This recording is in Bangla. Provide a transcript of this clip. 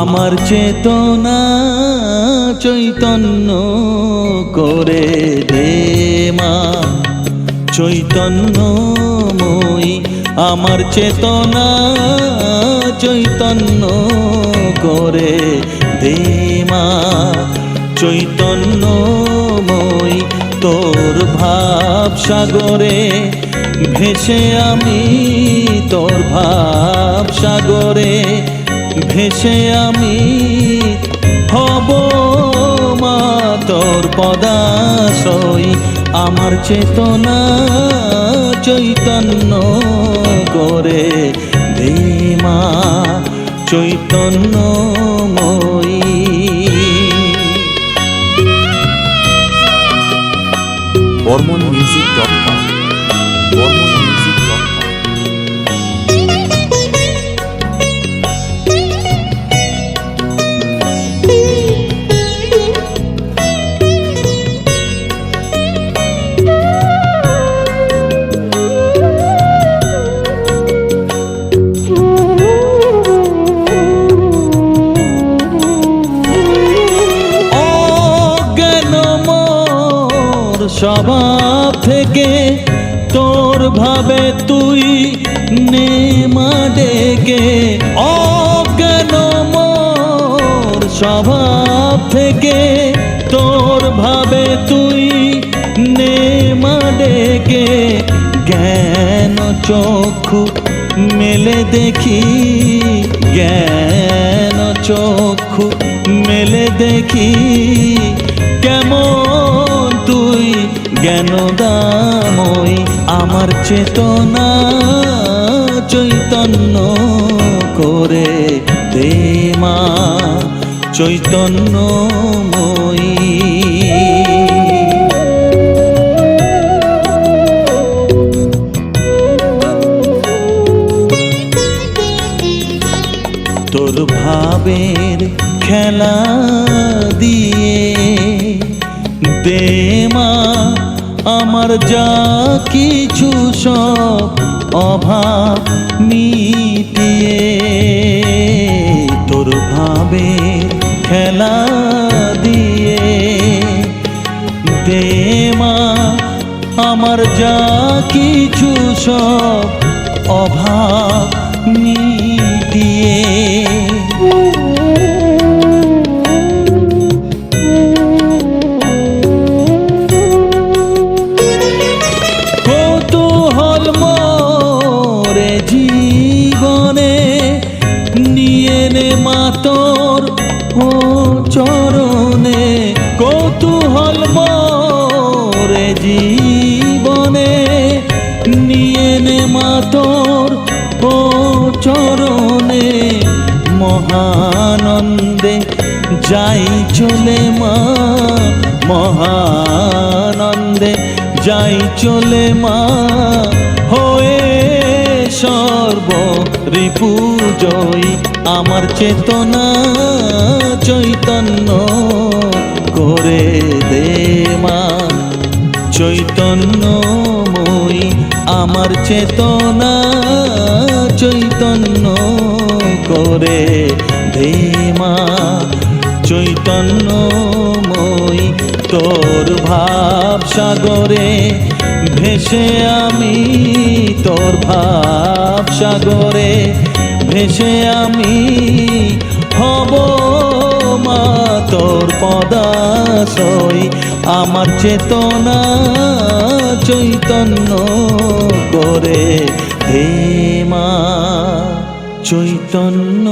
আমার চেতনা চৈতন্য করে দে মা চৈতন্যময়ী। আমার চেতনা চৈতন্য করে দে মা চৈতন্যময়ী। তোর ভাব সাগরে ভেসে আমি, তোর ভাব সাগরে ভেসে আমি হব মা তোর পদাশ্রয়ী। আমার চেতনা চৈতন্য করে দে মা চৈতন্যময়ী। BormonMusic.com স্বভাব থেকে তোর ভাবে তুই নে মা ডেকে। অজ্ঞান মোর স্বভাব থেকে তোর ভাবে তুই নে মা ডেকে। জ্ঞান চক্ষু মেলে দেখি, জ্ঞান চক্ষু মেলে দেখি কেমন তুই জ্ঞানদাময়ী। আমার চেতনা চৈতন্য করে দে মা চৈতন্যময়ী। তোর ভাবের খেলা দিয়ে দে মা আমার যা কিছু সব অভাব মিটিয়ে। তোর ভাবের খেলা দিয়ে দে মা আমার যা কিছু সব অভাব মিটিয়ে। কৌতূহল মোরে জীবনে নিয়ে নে মা তোর ও চরণে। কৌতূহল মোরে জীবনে নিয়ে নে মা তোর ও চরণে। মহানন্দে যাই চলে মা, মহানন্দে যাই চলে মা হয়ে সর্ব রিপু জয়ী। আমার চেতনা চৈতন্য করে দে মা চৈতন্যময়ী। আমার চেতনা চৈতন্য করে দে মা চৈতন্যময়ী। তোর ভাব সাগরে ভেসে আমি, তোর ভাব সাগরে ভেসে আমি হব মা তোর পদাশ্রয়ী। আমার চেতনা চৈতন্য করে দে মা চৈতন্যময়ী।